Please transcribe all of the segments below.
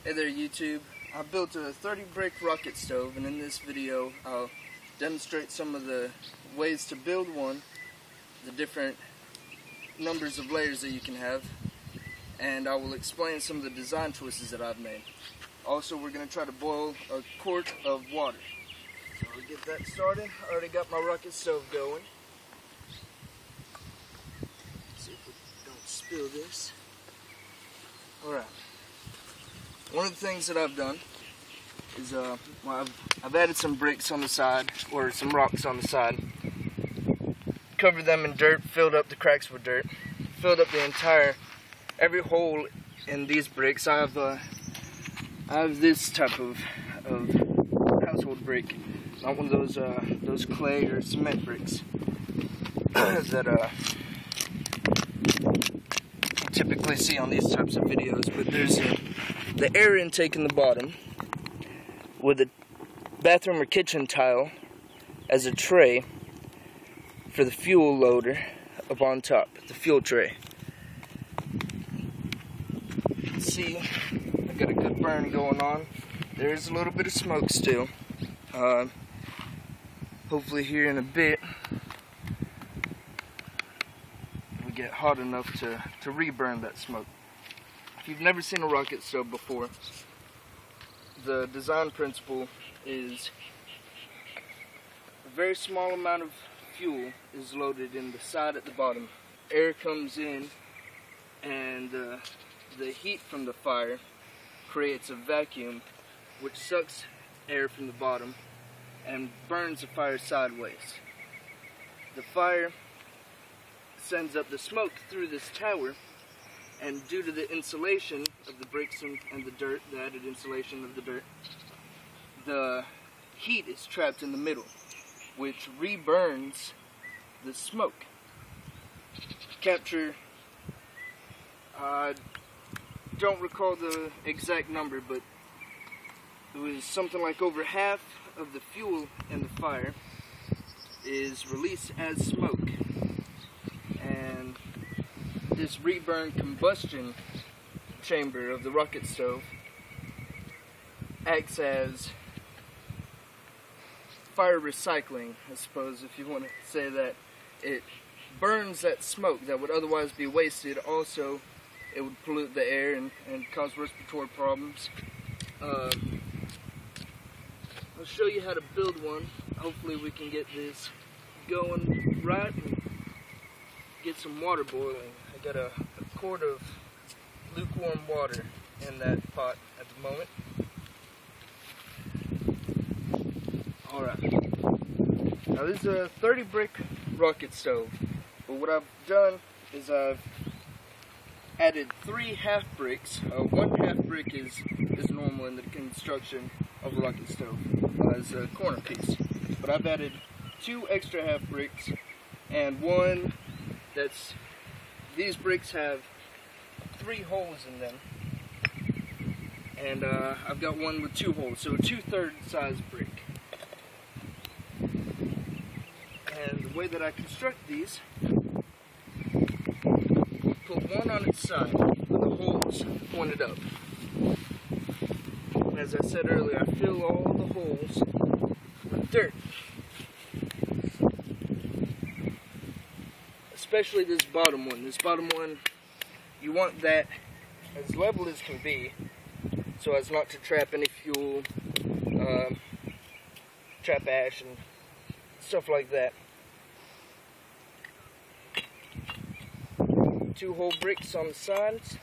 Hey there YouTube, I built a 30 brick rocket stove, and in this video I'll demonstrate some of the ways to build one, the different numbers of layers that you can have, and I will explain some of the design choices that I've made. Also, we're going to try to boil a quart of water. So we'll get that started. I already got my rocket stove going. See if we don't spill this. Alright. One of the things that I've done is I've added some bricks on the side, or some rocks on the side, covered them in dirt, filled up the cracks with dirt, filled up the every hole in these bricks. I have this type of household brick, not one of those clay or cement bricks that you typically see on these types of videos. But there's the air intake in the bottom with a bathroom or kitchen tile as a tray for the fuel loader up on top, the fuel tray. You can see I got a good burn going on. There's a little bit of smoke still. Hopefully here in a bit we get hot enough to reburn that smoke. If you've never seen a rocket stove before, the design principle is a very small amount of fuel is loaded in the side at the bottom. Air comes in, and the heat from the fire creates a vacuum which sucks air from the bottom and burns the fire sideways. The fire sends up the smoke through this tower, and due to the insulation of the bricks and the dirt, the added insulation of the dirt, the heat is trapped in the middle, which reburns the smoke. Capture, I don't recall the exact number, but it was something like over half of the fuel in the fire is released as smoke. And this reburn combustion chamber of the rocket stove acts as fire recycling, I suppose, if you want to say that. It burns that smoke that would otherwise be wasted. Also, it would pollute the air and cause respiratory problems. I'll show you how to build one. Hopefully we can get this going right and get some water boiling. I got a quart of lukewarm water in that pot at the moment. Alright. Now this is a 30 brick rocket stove. But what I've done is I've added 3 half bricks. 1 half brick is normal in the construction of a rocket stove as a corner piece. But I've added 2 extra half bricks and one that's, these bricks have 3 holes in them, and I've got one with 2 holes, so a 2/3 size brick. And the way that I construct these, put one on its side with the holes pointed up. And as I said earlier, I fill all the holes with dirt. Especially this bottom one. This bottom one, you want that as level as can be, so as not to trap any fuel, trap ash and stuff like that. 2 whole bricks on the sides.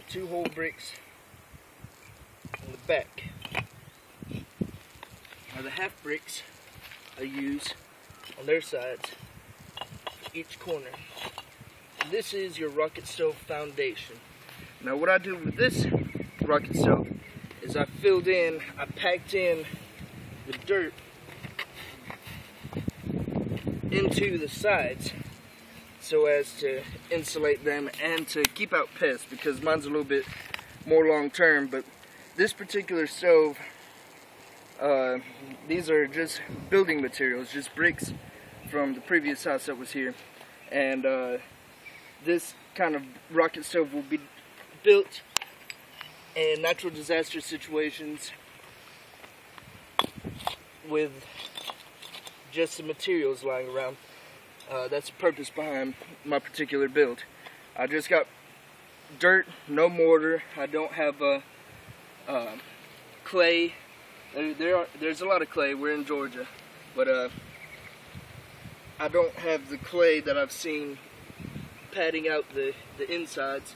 Two whole bricks on the back. Now the half bricks I use on their sides for each corner. This is your rocket stove foundation. Now what I do with this rocket stove is I packed in the dirt into the sides so as to insulate them and to keep out pests, because mine's a little bit more long term. But this particular stove, these are just building materials, just bricks from the previous house that was here, And this kind of rocket stove will be built in natural disaster situations with just the materials lying around. That's the purpose behind my particular build. I just got dirt, no mortar. I don't have clay. There's a lot of clay. We're in Georgia, but I don't have the clay that I've seen padding out the insides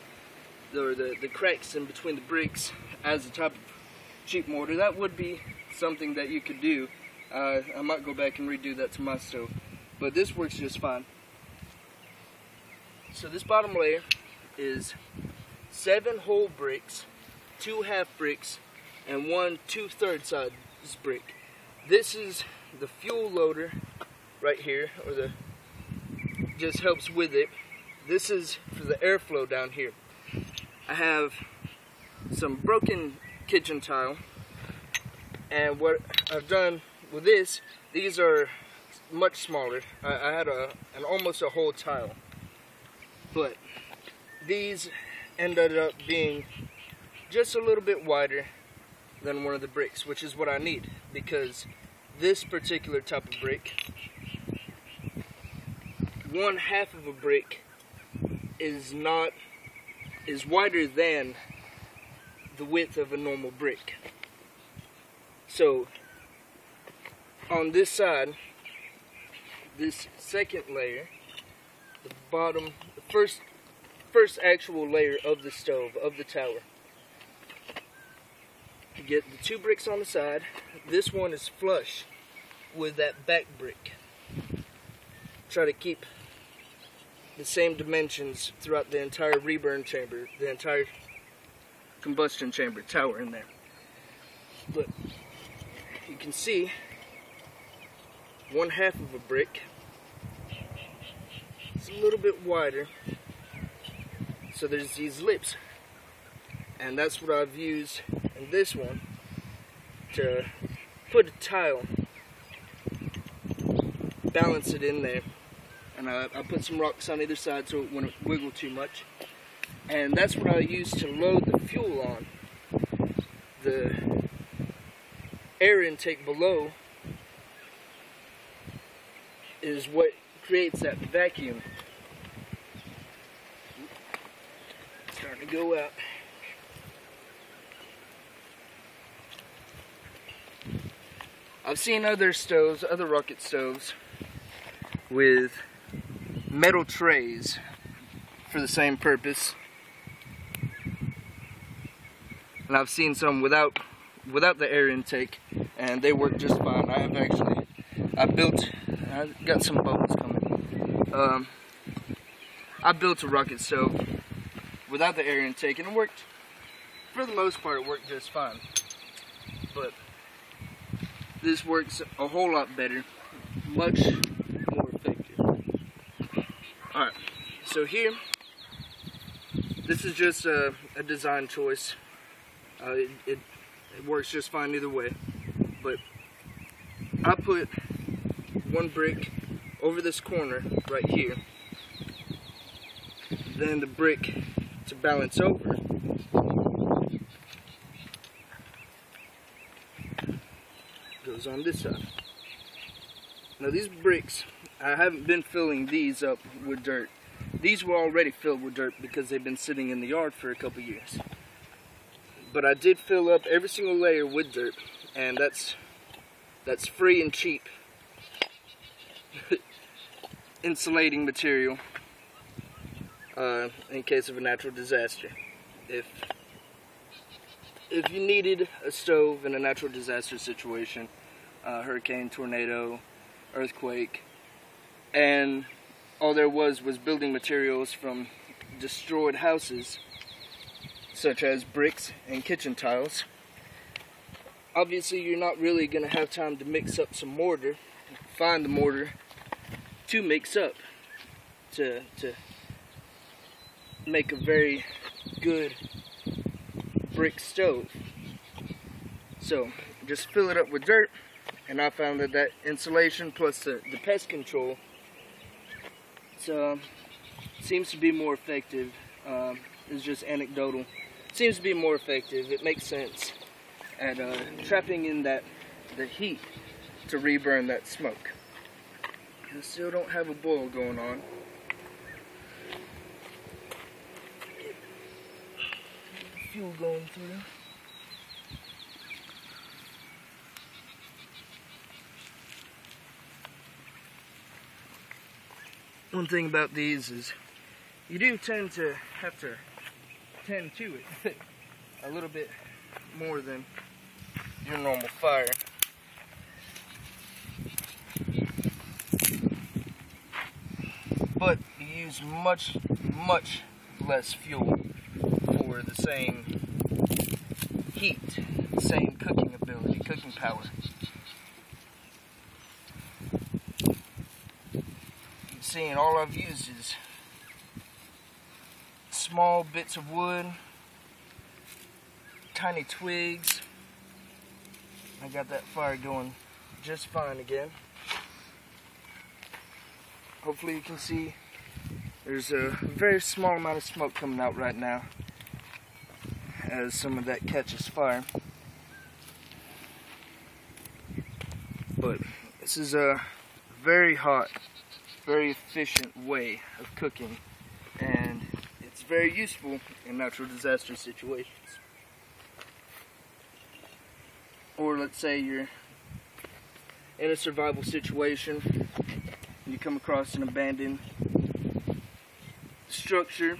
or the cracks in between the bricks as a type of cheap mortar. That would be something that you could do. I might go back and redo that to my stove, but this works just fine. So this bottom layer is 7 whole bricks, 2 half bricks, and 1 2/3 size brick. This is the fuel loader right here, or the just helps with it. This is for the airflow down here. I have some broken kitchen tile, and what I've done with this, these are much smaller. I had almost a whole tile, but these ended up being just a little bit wider than one of the bricks, which is what I need, because this particular type of brick, 1/2 of a brick is wider than the width of a normal brick. So on this side, this second layer, the bottom, the first actual layer of the stove, of the tower, you get the 2 bricks on the side. This one is flush with that back brick. Try to keep the same dimensions throughout the entire reburn chamber, the entire combustion chamber tower in there. But you can see 1/2 of a brick. It's a little bit wider, so there's these lips, and that's what I've used in this one to put a tile, balance it in there, and I put some rocks on either side so it wouldn't wiggle too much. And that's what I use to load the fuel on. The air intake below is what creates that vacuum. It's starting to go out. I've seen other stoves, other rocket stoves, with metal trays for the same purpose. And I've seen some without the air intake, and they work just fine. I got some bones coming. I built a rocket stove without the air intake, and it worked, for the most part, it worked just fine. But this works a whole lot better, much more effective. Alright, so here, this is just a design choice. It works just fine either way, but I put 1 brick over this corner right here, then the brick to balance over goes on this side. Now these bricks, I haven't been filling these up with dirt. These were already filled with dirt because they've been sitting in the yard for a couple years. But I did fill up every single layer with dirt, and that's free and cheap insulating material in case of a natural disaster. If you needed a stove in a natural disaster situation, hurricane, tornado, earthquake, and all there was building materials from destroyed houses, such as bricks and kitchen tiles, obviously you're not really going to have time to mix up some mortar, find the mortar to mix up to make a very good brick stove. So just fill it up with dirt, and I found that insulation plus the pest control seems to be more effective. It's just anecdotal. It seems to be more effective. It makes sense at trapping in the heat to reburn that smoke. I still don't have a boil going on. Fuel going through. One thing about these is you do tend to have to tend to it a little bit more than your normal fire. But you use much less fuel for the same heat, same cooking ability, cooking power. Seeing all I've used is small bits of wood, tiny twigs. I got that fire going just fine again. Hopefully you can see there's a very small amount of smoke coming out right now as some of that catches fire. But this is a very hot, very efficient way of cooking, and it's very useful in natural disaster situations. Or let's say you're in a survival situation, you come across an abandoned structure,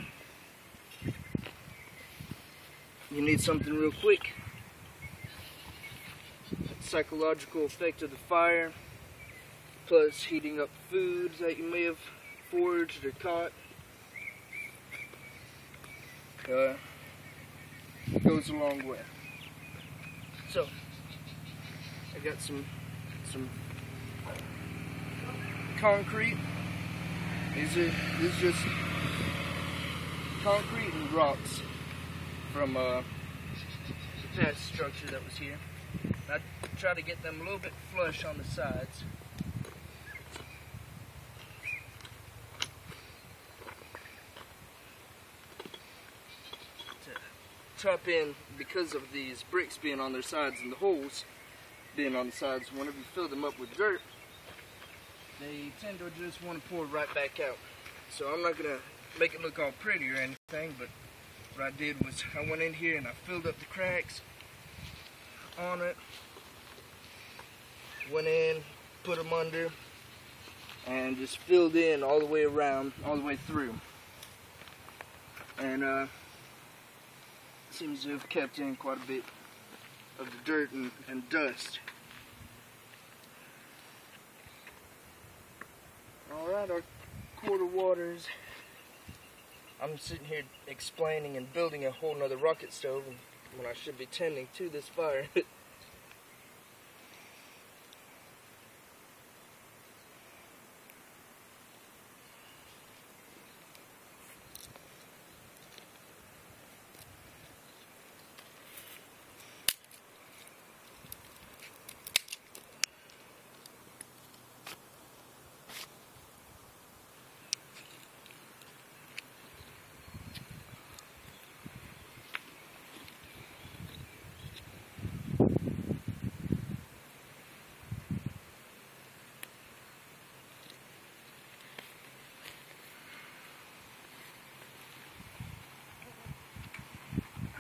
you need something real quick. The psychological effect of the fire, plus heating up foods that you may have foraged or caught, goes a long way. So, I got some concrete. This is just concrete and rocks from the past structure that was here. I try to get them a little bit flush on the sides. Trap in, because of these bricks being on their sides and the holes being on the sides, whenever you fill them up with dirt, they tend to just want to pour right back out. So I'm not going to make it look all pretty or anything, but what I did was I went in here and I filled up the cracks on it, went in, put them under, and just filled in all the way around, all the way through. And seems to have kept in quite a bit of the dirt and dust. Alright, our quart of waters. I'm sitting here explaining and building a whole nother rocket stove when I should be tending to this fire.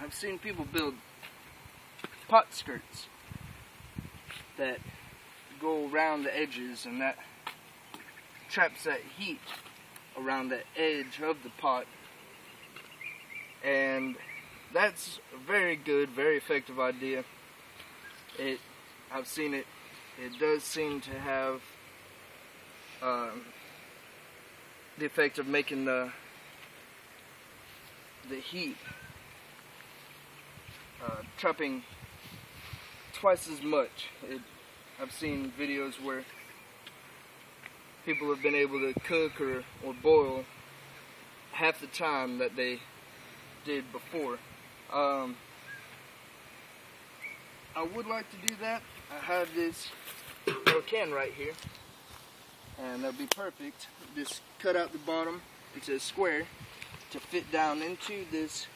I've seen people build pot skirts that go around the edges, and that traps that heat around the edge of the pot. And that's a very good, very effective idea. I've seen it. It does seem to have the effect of making the heat trapping twice as much. I've seen videos where people have been able to cook or boil half the time that they did before. I would like to do that. I have this little can right here, and that'll be perfect. Just cut out the bottom into a square to fit down into this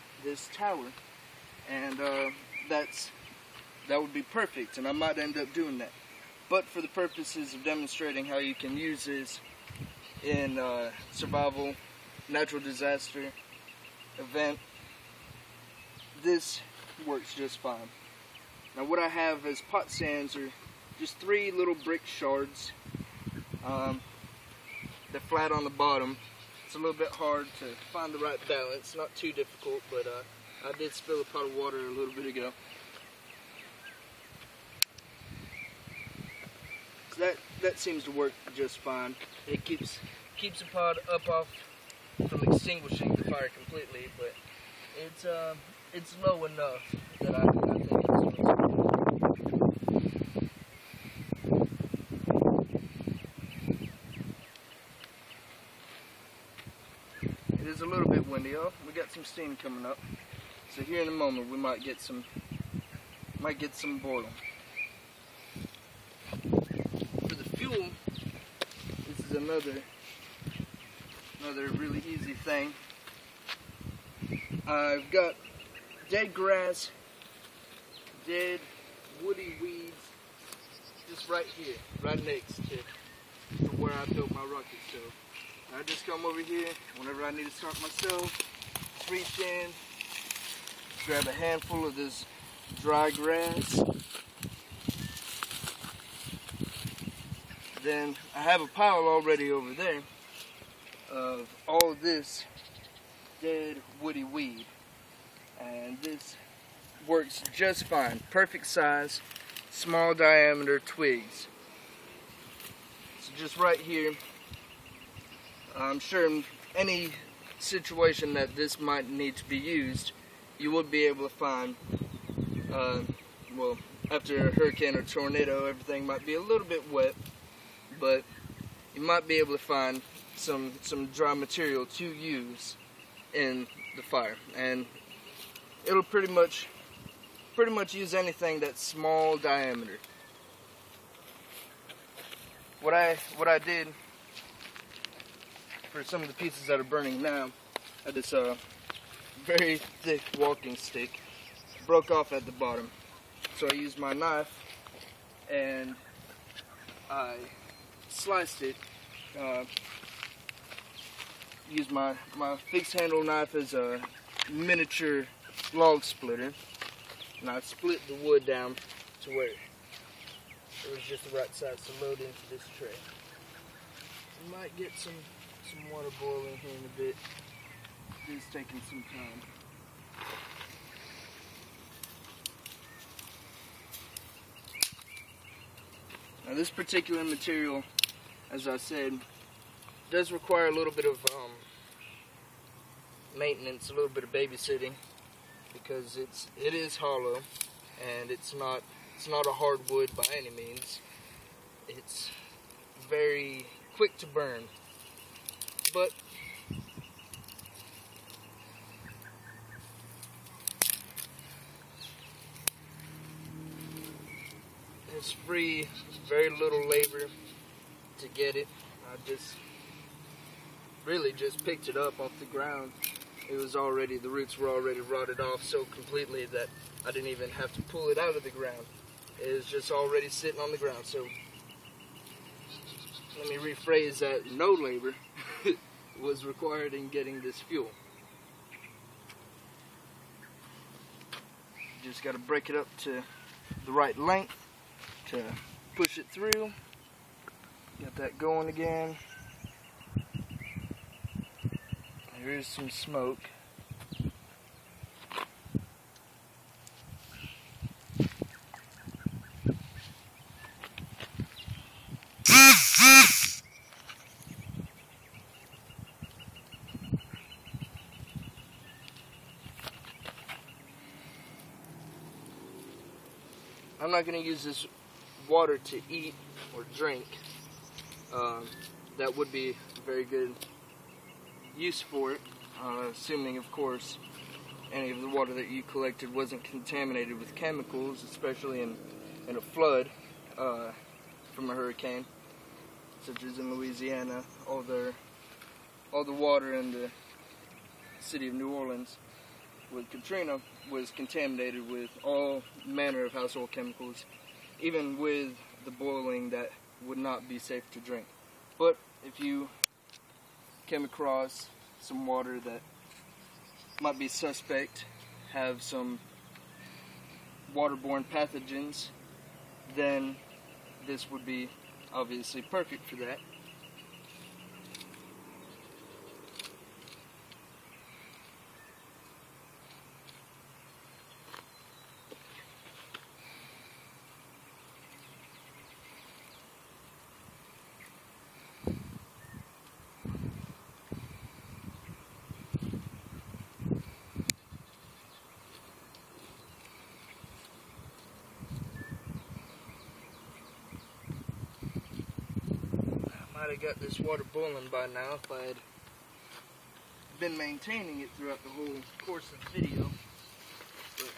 tower, and that would be perfect, and I might end up doing that. But for the purposes of demonstrating how you can use this in survival, natural disaster, event, this works just fine. Now what I have as pot sands are just 3 little brick shards. They're flat on the bottom. It's a little bit hard to find the right balance, not too difficult, but I did spill a pot of water a little bit ago. So that seems to work just fine. It keeps the pot up off from extinguishing the fire completely, but it's low enough that I think it's It is a little bit windy. Oh, we got some steam coming up. So here in a moment we might get some boiling. For the fuel, this is another really easy thing. I've got dead grass, dead woody weeds, just right here, right next to where I built my rocket stove. I just come over here whenever I need to start my stove, just reach in, grab a handful of this dry grass. Then I have a pile already over there of all of this dead woody weed, and this works just fine. Perfect size, small diameter twigs. So just right here, I'm sure in any situation that this might need to be used, you would be able to find, well, after a hurricane or tornado, everything might be a little bit wet, but you might be able to find some dry material to use in the fire, and it'll pretty much use anything that's small diameter. What I did for some of the pieces that are burning now, I had this very thick walking stick, broke off at the bottom, so I used my knife and I sliced it. Used my fixed handle knife as a miniature log splitter, and I split the wood down to where it was just the right size to load into this tray. We might get some water boiling here in a bit. It is taking some time. Now this particular material, as I said, does require a little bit of maintenance, a little bit of babysitting, because it is hollow, and it's not a hardwood by any means. It's very quick to burn, but it's free, very little labor to get it. I really just picked it up off the ground. It was already, the roots were already rotted off so completely that I didn't even have to pull it out of the ground. It was just already sitting on the ground. So let me rephrase that: no labor was required in getting this fuel. You just got to break it up to the right length to push it through. Got that going again. There is some smoke. I'm not going to use this water to eat or drink. That would be a very good use for it, assuming, of course, any of the water that you collected wasn't contaminated with chemicals, especially in a flood from a hurricane. such as in Louisiana, all the water in the city of New Orleans with Katrina was contaminated with all manner of household chemicals, even with the boiling that would not be safe to drink. But if you came across some water that might be suspect, have some waterborne pathogens, then this would be obviously perfect for that. Might have got this water boiling by now if I had been maintaining it throughout the whole course of the video. But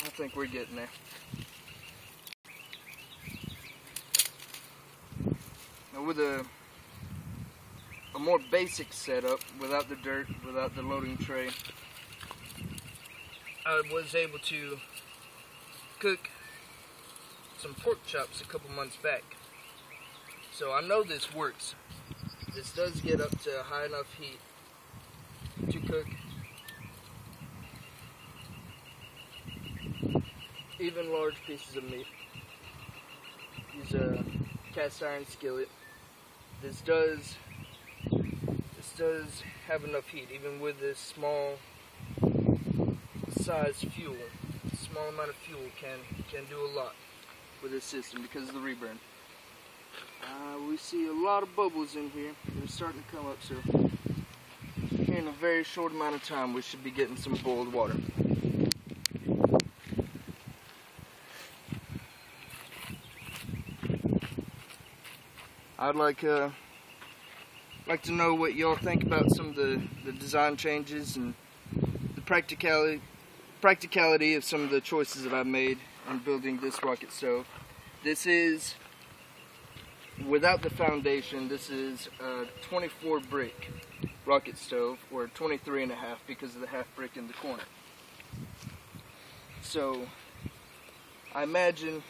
I think we're getting there. Now with a more basic setup, without the dirt, without the loading tray, I was able to cook some pork chops a couple months back. So I know this works. This does get up to a high enough heat to cook even large pieces of meat. Use a cast iron skillet. This does have enough heat, even with this small size fuel. A small amount of fuel can do a lot with this system because of the reburn. We see a lot of bubbles in here. They're starting to come up, so in a very short amount of time we should be getting some boiled water. I'd like to know what y'all think about some of the design changes and the practicality of some of the choices that I've made in building this rocket stove. This is, without the foundation, this is a 24 brick rocket stove, or 23 and a half because of the half brick in the corner. So I imagine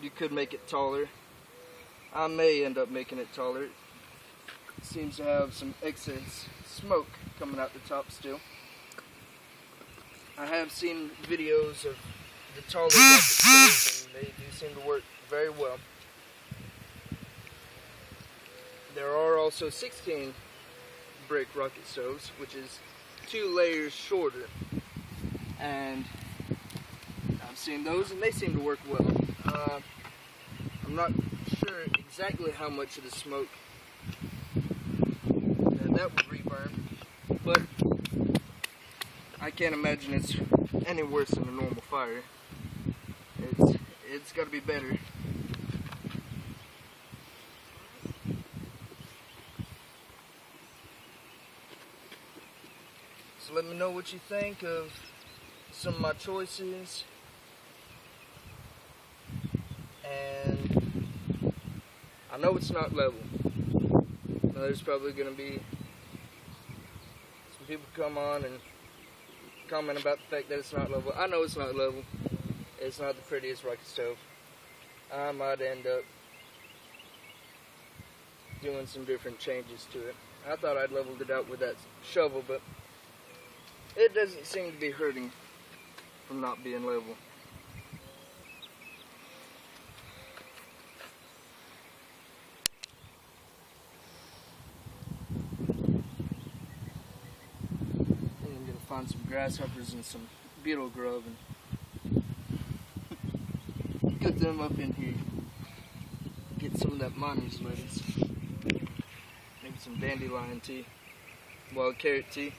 you could make it taller. I may end up making it taller. It seems to have some excess smoke coming out the top still. I have seen videos of the taller rocket stoves, and they do seem to work very well. There are also 16 brick rocket stoves, which is 2 layers shorter, and I've seen those and they seem to work well. I'm not sure exactly how much of the smoke that would reburn, but I can't imagine it's any worse than a normal fire. It's got to be better. So let me know what you think of some of my choices. And I know it's not level. Now there's probably going to be some people come on and comment about the fact that it's not level. I know it's not level. It's not the prettiest rocket stove. I might end up doing some different changes to it. I thought I'd leveled it out with that shovel, but it doesn't seem to be hurting from not being level. I'm gonna find some grasshoppers and some beetle grub and get them up in here. Get some of that miner's lettuce. Maybe some dandelion tea. Wild carrot tea.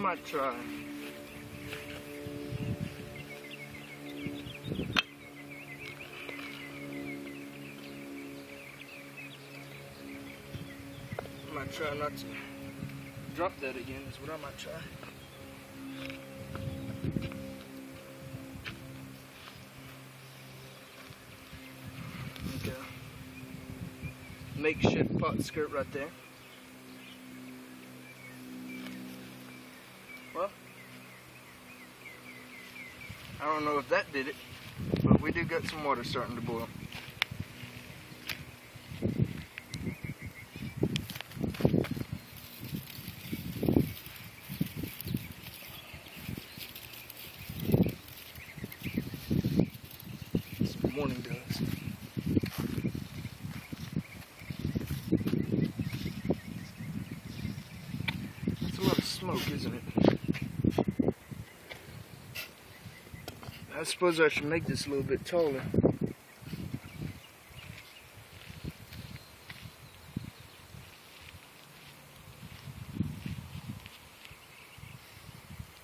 might try. I might try not to drop that again, is what I might try. Okay. Makeshift pot skirt right there. Well, I don't know if that did it, but we do got some water starting to boil. Some morning does. It's a lot of smoke, isn't it? I suppose I should make this a little bit taller.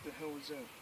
The hell was that?